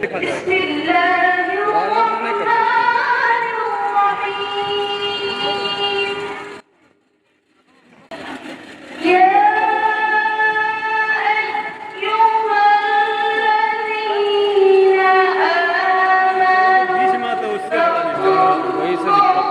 देखा जाए। बार बार मना कर बीच में आता उससे बड़ा डिस्टर्ब वही से दिक्कत है।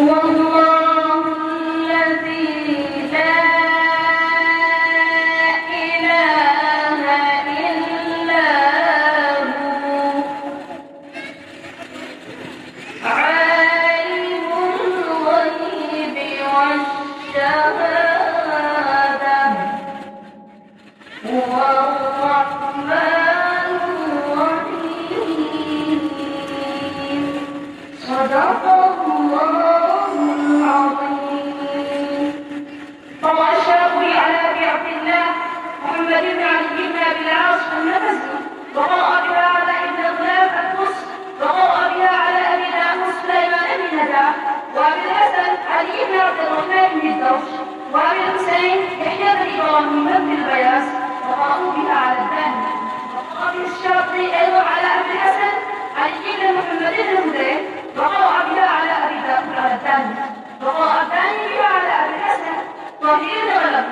هو الله الذي لا إله إلا هو عالم الغيب والشهادة هو الرحمن الرحيم صدق الله العظيم. طلع الشافعي على أبي عبد الله محمد بن علي بن أبي العاص النفسي وقرأ بها على ابن غلام القص وقرأ بها على أبي داود سليمان بن ندى وأبي الحسن علي بن عبد الرحمن بن الدوش وأبي الحسين يحيى بن إبراهيم بن البياس وقرأوا بها على الثاني. وقرأ بها الشافعي أيضا على أبي الحسن علي بن محمد بن هذيل وقرأ بها على أبي داود على الثاني. وقرأ الثاني بها على أبي الحسن وفي غلب